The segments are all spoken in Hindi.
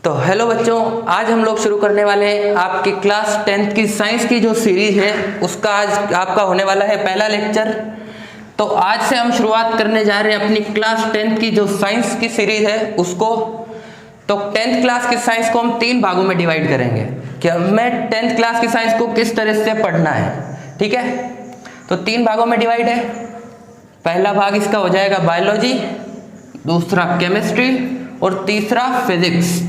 तो हेलो बच्चों, आज हम लोग शुरू करने वाले हैं आपकी क्लास 10th की साइंस की जो सीरीज है उसका आज आपका होने वाला है पहला लेक्चर। तो आज से हम शुरुआत करने जा रहे हैं अपनी क्लास 10th की जो साइंस की सीरीज है उसको। तो 10th क्लास की साइंस को हम 3 भागों में डिवाइड करेंगे कि हमें 10th क्लास की साइंस को किस तरह से पढ़ना है। ठीक है, तो 3 भागों में डिवाइड है। पहला भाग इसका हो जाएगा बायोलॉजी, दूसरा केमिस्ट्री और तीसरा फिजिक्स।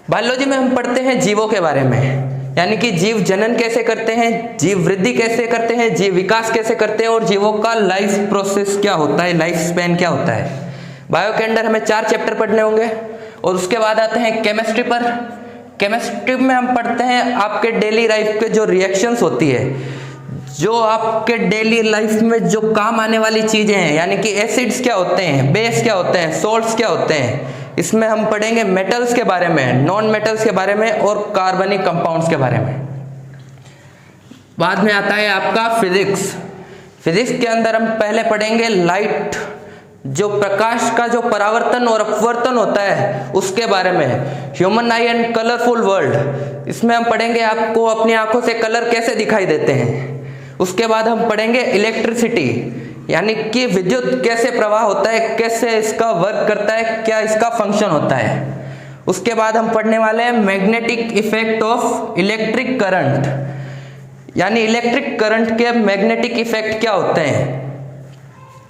बायोलॉजी में हम पढ़ते हैं जीवों के बारे में, यानी कि जीव जनन कैसे करते हैं, जीव वृद्धि कैसे करते हैं, जीव विकास कैसे करते हैं और जीवों का लाइफ प्रोसेस क्या होता है, लाइफ स्पैन क्या होता है। बायो के अंदर हमें 4 चैप्टर पढ़ने होंगे। और उसके बाद आते हैं केमिस्ट्री पर। केमिस्ट्री में हम पढ़ते हैं आपके डेली लाइफ के जो रिएक्शंस होती है, जो आपके डेली लाइफ में जो काम आने वाली चीजें हैं, यानी कि एसिड्स क्या होते हैं, बेस क्या होते हैं, सोल्ट्स क्या होते हैं। इसमें हम पढ़ेंगे मेटल्स के बारे में, नॉन मेटल्स के बारे में और कार्बनिक कंपाउंड्स के बारे में। बाद में आता है आपका फिजिक्स। फिजिक्स के अंदर हम पहले पढ़ेंगे लाइट, जो प्रकाश का जो परावर्तन और अपवर्तन होता है उसके बारे में। Human I and colourful world, इसमें हम पढ़ेंगे आपको अपनी आंखों से कलर कैसे दिखाई देते हैं। उसके बाद हम पढ़ेंगे इलेक्ट्रिसिटी, यानी कि विद्युत कैसे प्रवाह होता है, कैसे इसका वर्क करता है, क्या इसका फंक्शन होता है। उसके बाद हम पढ़ने वाले हैं magnetic effect of electric current, यानी इलेक्ट्रिक करंट के मैग्नेटिक इफेक्ट क्या होते हैं।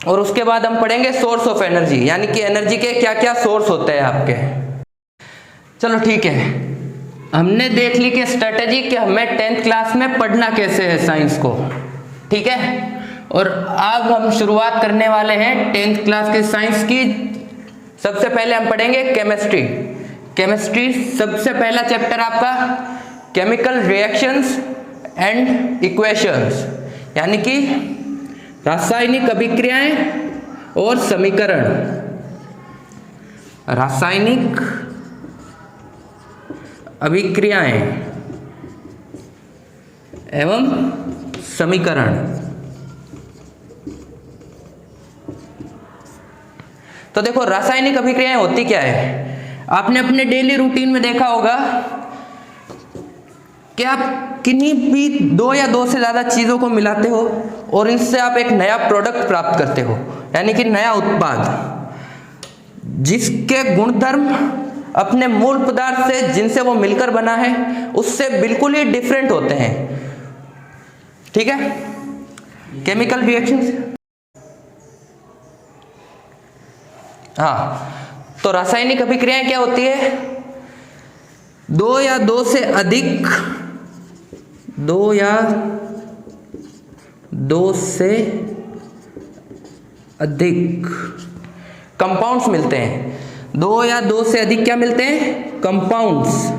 और उसके बाद हम पढ़ेंगे सोर्स ऑफ एनर्जी, यानी कि एनर्जी के क्या क्या सोर्स होते हैं आपके। चलो ठीक है, हमने देख ली कि स्ट्रेटेजी कि हमें 10th क्लास में पढ़ना कैसे है साइंस को। ठीक है, और अब हम शुरुआत करने वाले हैं 10th क्लास की साइंस की। सबसे पहले हम पढ़ेंगे केमिस्ट्री। केमिस्ट्री सबसे पहला चैप्टर आपका केमिकल रिएक्शंस एंड इक्वेशंस, यानी कि रासायनिक अभिक्रियाएं और समीकरण। रासायनिक अभिक्रियाएं एवं समीकरण। तो देखो, रासायनिक अभिक्रियाएं होती क्या है। आपने अपने डेली रूटीन में देखा होगा कि आप किन्हीं भी 2 या 2 से ज्यादा चीजों को मिलाते हो और इनसे आप एक नया प्रोडक्ट प्राप्त करते हो, यानी कि नया उत्पाद, जिसके गुणधर्म अपने मूल पदार्थ से जिनसे वो मिलकर बना है उससे बिल्कुल ही डिफरेंट होते हैं। ठीक है, केमिकल रिएक्शंस। हाँ, तो रासायनिक अभिक्रियाएं क्या होती है, 2 या 2 से अधिक, 2 या 2 से अधिक कंपाउंड्स मिलते हैं। 2 या 2 से अधिक क्या मिलते हैं, कंपाउंड्स।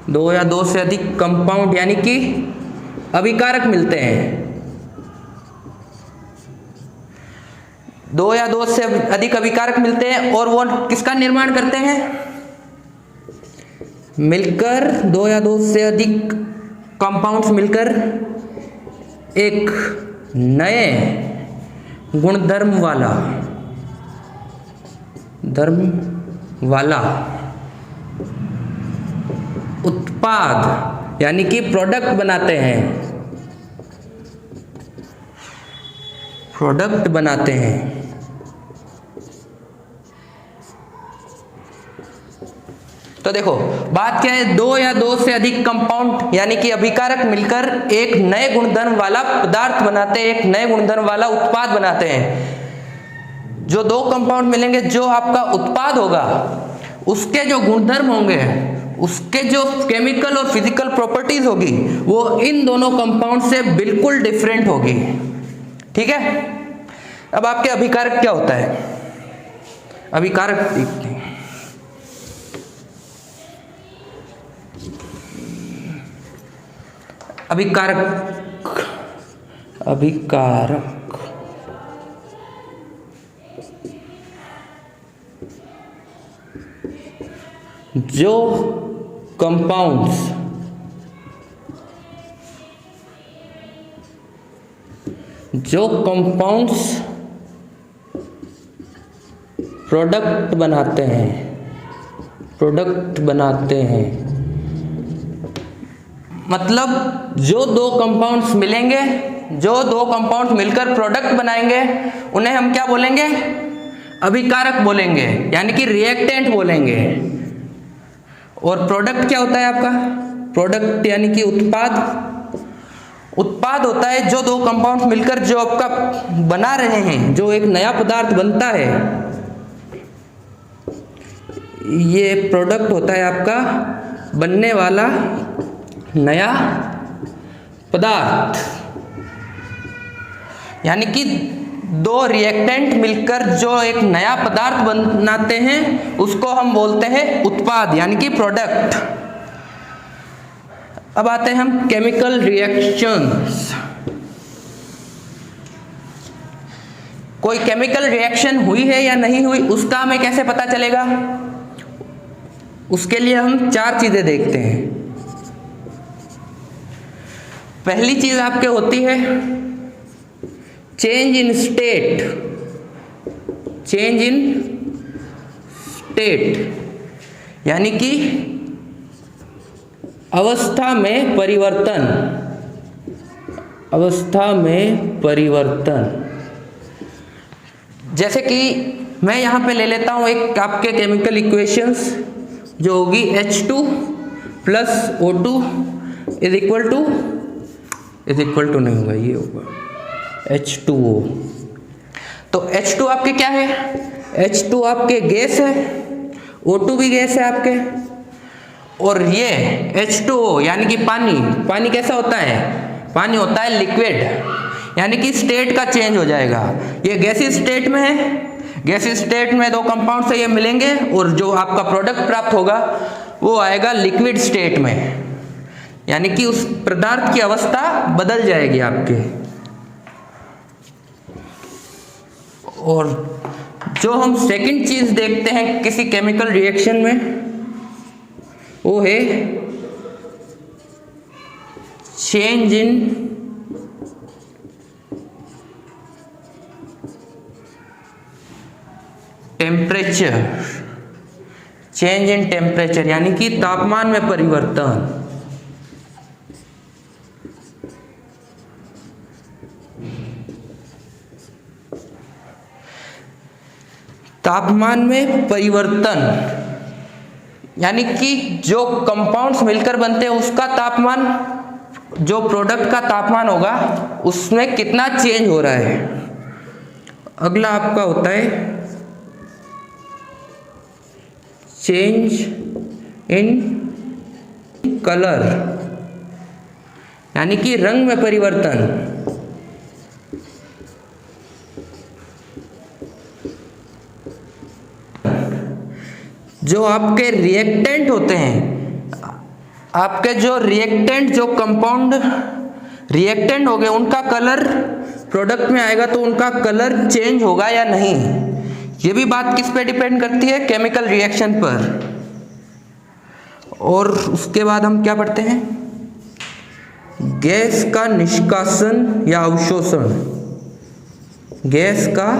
2 या 2 से अधिक कंपाउंड यानी कि अभिकारक मिलते हैं। 2 या 2 से अधिक अभिकारक मिलते हैं और वो किसका निर्माण करते हैं, मिलकर 2 या 2 से अधिक कंपाउंड्स मिलकर एक नए गुणधर्म वाला उत्पाद यानी कि प्रोडक्ट बनाते हैं, तो देखो बात क्या है, 2 या 2 से अधिक कंपाउंड यानी कि अभिकारक मिलकर एक नए गुणधर्म वाला पदार्थ बनाते हैं, एक नए गुणधर्म वाला उत्पाद बनाते हैं। जो 2 कंपाउंड मिलेंगे, जो आपका उत्पाद होगा उसके जो गुणधर्म होंगे, उसके जो केमिकल और फिजिकल प्रॉपर्टीज होगी, वो इन दोनों कंपाउंड से बिल्कुल डिफरेंट होगी। ठीक है, अब आपके अभिकारक क्या होता है, अभिकारक देखते हैं। अभिकारक जो कंपाउंड्स प्रोडक्ट बनाते हैं, प्रोडक्ट बनाते हैं। मतलब जो दो कंपाउंड्स मिलेंगे, जो दो कंपाउंड्स मिलकर प्रोडक्ट बनाएंगे, उन्हें हम क्या बोलेंगे? अभिकारक बोलेंगे, यानी कि रिएक्टेंट बोलेंगे। और प्रोडक्ट क्या होता है आपका? प्रोडक्ट यानी कि उत्पाद। उत्पाद होता है जो दो कंपाउंड्स मिलकर जो आपका बना रहे हैं, जो एक नया पदार्थ बनता है, ये प्रोडक्ट होता है आपका बनने वाला नया पदार्थ। यानी कि दो रिएक्टेंट मिलकर जो एक नया पदार्थ बनाते हैं, उसको हम बोलते हैं उत्पाद, यानी कि प्रोडक्ट। अब आते हैं हम केमिकल रिएक्शंस। कोई केमिकल रिएक्शन हुई है या नहीं हुई, उसका हमें कैसे पता चलेगा? उसके लिए हम चार चीजें देखते हैं। पहली चीज आपके होती है change in state. Change in state यानी कि अवस्था में परिवर्तन। अवस्था में परिवर्तन। जैसे कि मैं यहां पे ले लेता हूं एक आपके केमिकल इक्वेशंस, जो होगी H2 plus O2 is equal to नहीं होगा, ये होगा H2O। तो H2 आपके क्या है? H2 आपके गैस है, O2 भी गैस है आपके, और ये H2O यानी कि पानी। पानी कैसा होता है? पानी होता है लिक्विड, यानी कि स्टेट का चेंज हो जाएगा। ये गैसी स्टेट में है, गैसी स्टेट में दो कंपाउंड से ये मिलेंगे और जो आपका प्रोडक्ट प्राप्त होगा वो आएगा लिक्विड स्टेट में, यानी कि उस पदार्थ की अवस्था बदल जाएगी आपके। और जो हम सेकंड चीज देखते हैं किसी केमिकल रिएक्शन में, वो है change in temperature. Change in temperature यानी कि तापमान में परिवर्तन। तापमान में परिवर्तन यानी कि जो कंपाउंड्स मिलकर बनते हैं उसका तापमान, जो प्रोडक्ट का तापमान होगा, उसमें कितना चेंज हो रहा है। अगला आपका होता है चेंज इन कलर यानी कि रंग में परिवर्तन। जो आपके रिएक्टेंट होते हैं, आपके जो रिएक्टेंट, जो कंपाउंड रिएक्टेंट हो गए, उनका कलर प्रोडक्ट में आएगा तो उनका कलर चेंज होगा या नहीं। ये भी बात किस पे डिपेंड करती है? केमिकल रिएक्शन पर। और उसके बाद हम क्या पढ़ते हैं? गैस का निष्कासन या अवशोषण। गैस का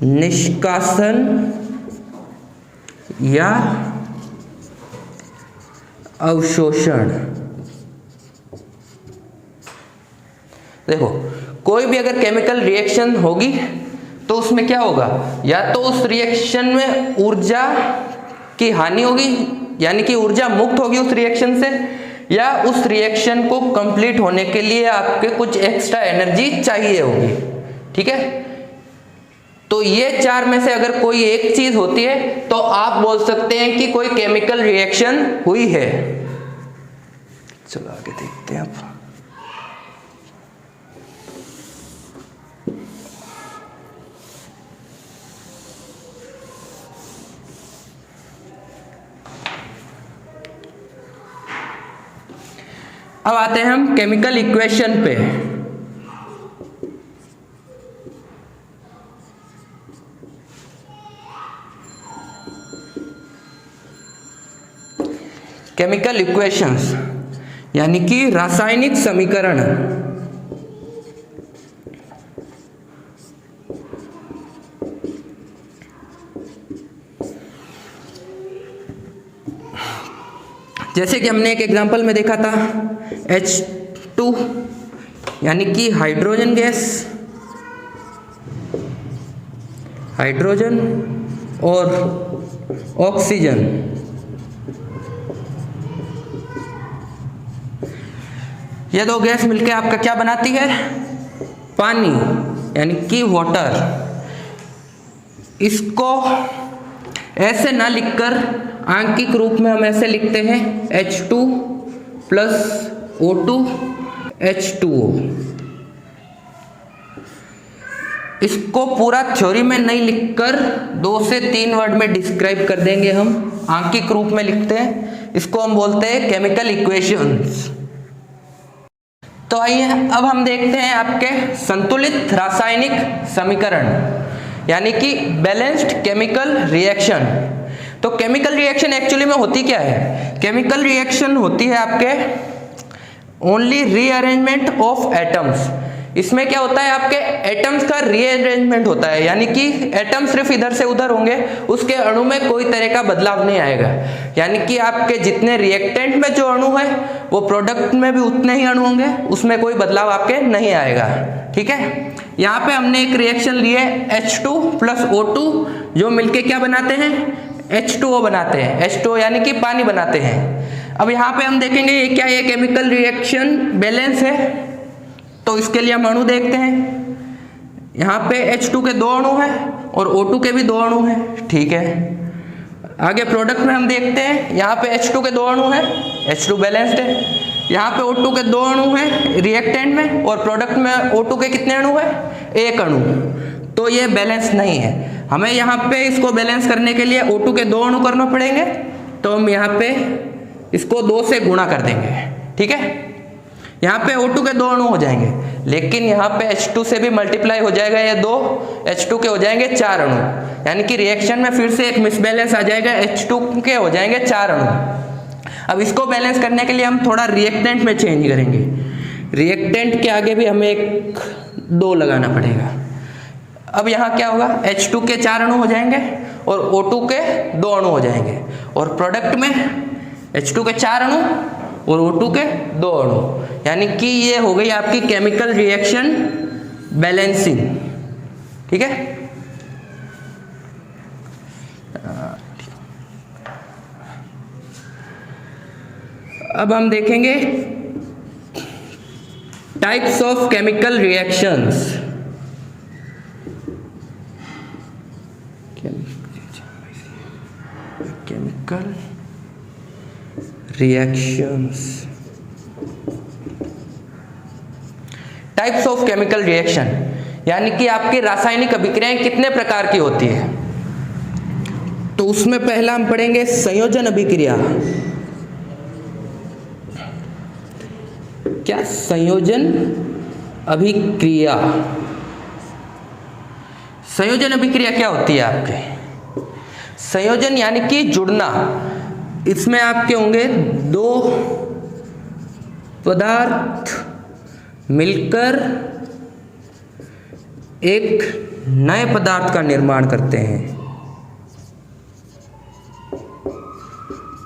निष्कासन या अवशोषण। देखो, कोई भी अगर केमिकल रिएक्शन होगी तो उसमें क्या होगा? या तो उस रिएक्शन में ऊर्जा की हानि होगी, यानी कि ऊर्जा मुक्त होगी उस रिएक्शन से, या उस रिएक्शन को कंप्लीट होने के लिए आपके कुछ एक्स्ट्रा एनर्जी चाहिए होगी। ठीक है, तो ये चार में से अगर कोई एक चीज होती है तो आप बोल सकते हैं कि कोई केमिकल रिएक्शन हुई है। चलो आगे देखते हैं आप। अब आते हैं हम केमिकल इक्वेशन पे। केमिकल इक्वेशंस यानी कि रासायनिक समीकरण। जैसे कि हमने एक एग्जांपल में देखा था H2 यानी कि हाइड्रोजन गैस, हाइड्रोजन और ऑक्सीजन, ये दो गैस मिलके आपका क्या बनाती है? पानी यानी कि वाटर। इसको ऐसे ना लिखकर आंकिक रूप में हम ऐसे लिखते हैं H2 प्लस O2 H2O। इसको पूरा थ्योरी में नहीं लिखकर 2 से 3 वर्ड में डिस्क्राइब कर देंगे हम, आंकिक रूप में लिखते हैं, इसको हम बोलते हैं केमिकल इक्वेशंस। तो आइए अब हम देखते हैं आपके संतुलित रासायनिक समीकरण यानी कि बैलेंस्ड केमिकल रिएक्शन। तो केमिकल रिएक्शन एक्चुअली में होती क्या है? केमिकल रिएक्शन होती है आपके ओनली रीअरेंजमेंट ऑफ एटम्स। इसमें क्या होता है? आपके एटम्स का रीअरेंजमेंट होता है, यानी कि एटम सिर्फ इधर से उधर होंगे, उसके अणु में कोई तरह का बदलाव नहीं आएगा। यानी कि आपके जितने रिएक्टेंट में जो अणु है वो प्रोडक्ट में भी उतने ही अणु होंगे, उसमें कोई बदलाव आपके नहीं आएगा। ठीक है, यहाँ पे हमने एक रिएक्शन लिए H2 प्लस O2 जो मिलके क्या बनाते हैं? H2O बनाते हैं। H2O यानी कि पानी बनाते हैं। अब यहाँ पे हम देखेंगे ये क्या, ये केमिकल रिएक्शन बैलेंस है। तो इसके लिए हम अणु देखते हैं। यहाँ पे H2 के 2 अणु हैं और O2 के भी 2 अणु हैं। ठीक है, आगे प्रोडक्ट में हम देखते हैं, यहाँ पे H2 के 2 अणु हैं, H2 बैलेंस्ड है। यहाँ पे O2 के 2 अणु हैं रिएक्टेंट में और प्रोडक्ट में O2 के कितने अणु हैं? 1 अणु। तो ये बैलेंस नहीं है। हमें यहाँ पे इसको बैलेंस करने के लिए O2 के 2 अणु करना पड़ेंगे, तो हम यहाँ पे इसको 2 से गुणा कर देंगे। ठीक है, यहाँ पे O2 के 2 अणु हो जाएंगे, लेकिन यहाँ पे H2 से भी मल्टीप्लाई हो जाएगा, ये 2 H2 के हो जाएंगे 4 अणु, यानी कि रिएक्शन में फिर से एक मिसबैलेंस आ जाएगा, H2 के हो जाएंगे 4 अणु। अब इसको बैलेंस करने के लिए हम थोड़ा रिएक्टेंट में चेंज करेंगे। रिएक्टेंट के आगे भी हमें एक 2 लगाना पड़ेगा। अब यहाँ क्या होगा? H2 के 4 अणु हो जाएंगे और O2 के 2 अणु हो जाएंगे, और प्रोडक्ट में H2 के 4 अणु और O2 के 2 अणु, यानी कि ये हो गई आपकी केमिकल रिएक्शन बैलेंसिंग। ठीक है, अब हम देखेंगे types of chemical reactions. Chemical reactions, types of chemical reaction यानी कि आपकी रासायनिक अभिक्रियाएं कितने प्रकार की होती है। तो उसमें पहला हम पढ़ेंगे संयोजन अभिक्रिया। क्या? संयोजन अभिक्रिया। संयोजन अभिक्रिया क्या होती है आपके? संयोजन यानी कि जुड़ना। इसमें आपके होंगे 2 पदार्थ मिलकर एक नए पदार्थ का निर्माण करते हैं।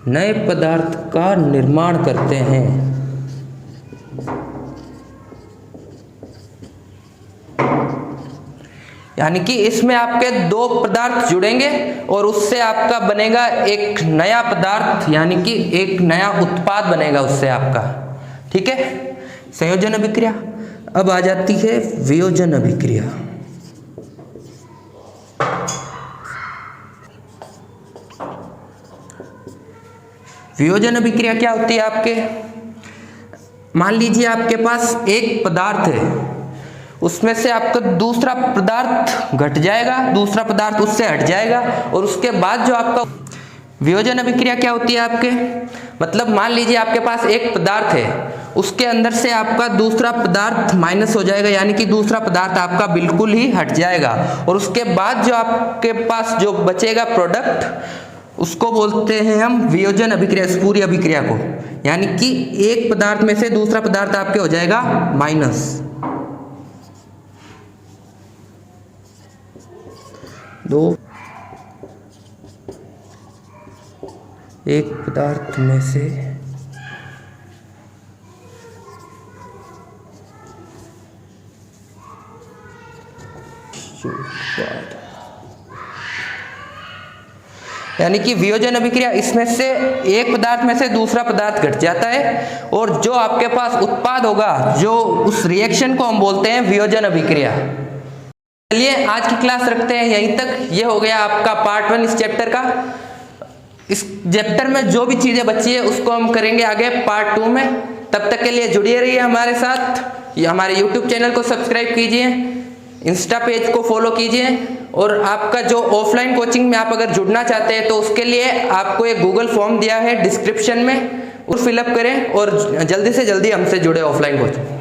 नए पदार्थ का निर्माण करते हैं। यानी कि इसमें आपके 2 पदार्थ जुड़ेंगे और उससे आपका बनेगा एक नया पदार्थ, यानी कि एक नया उत्पाद बनेगा उससे आपका। ठीक है, संयोजन अभिक्रिया। अब आ जाती है वियोजन अभिक्रिया। वियोजन अभिक्रिया क्या होती है आपके? मान लीजिए आपके पास एक पदार्थ है, उसमें से आपका दूसरा पदार्थ घट जाएगा, दूसरा पदार्थ उससे हट जाएगा, और उसके बाद जो आपका वियोजन अभिक्रिया क्या होती है आपके? मतलब मान लीजिए आपके पास एक पदार्थ है, उसके अंदर से आपका दूसरा पदार्थ माइनस हो जाएगा, यानी कि दूसरा पदार्थ आपका बिल्कुल ही हट जाएगा, और उसके बाद जो आपके पास जो बचेगा प्रोडक्ट, उसको बोलते हैं हम वियोजन अभिक्रिया, इस पूरी अभिक्रिया को। यानी कि एक पदार्थ में से दूसरा पदार्थ आपके हो जाएगा माइनस। दो एक पदार्थ में से यानी कि वियोजन अभिक्रिया, इसमें से एक पदार्थ में से दूसरा पदार्थ घट जाता है और जो आपके पास उत्पाद होगा, जो उस रिएक्शन को हम बोलते हैं वियोजन अभिक्रिया। चलिए आज की क्लास रखते हैं यहीं तक। ये हो गया आपका पार्ट 1 इस चैप्टर का। इस चैप्टर में जो भी चीजें बची है उसको हम करेंगे आगे पार्ट 2 में। तब तक के लिए जुड़े रहिए हमारे साथ। ये हमारे YouTube चैनल को सब्सक्राइब कीजिए, इंस्टा पेज को फॉलो कीजिए, और आपका जो ऑफलाइन कोचिंग में आप अगर जुड़ना चाहते हैं तो उसके लिए आपको एक गूगल फॉर्म दिया है डिस्क्रिप्शन में, वो फिलअप करें और जल्दी से जल्दी हमसे जुड़े ऑफलाइन कोचिंग।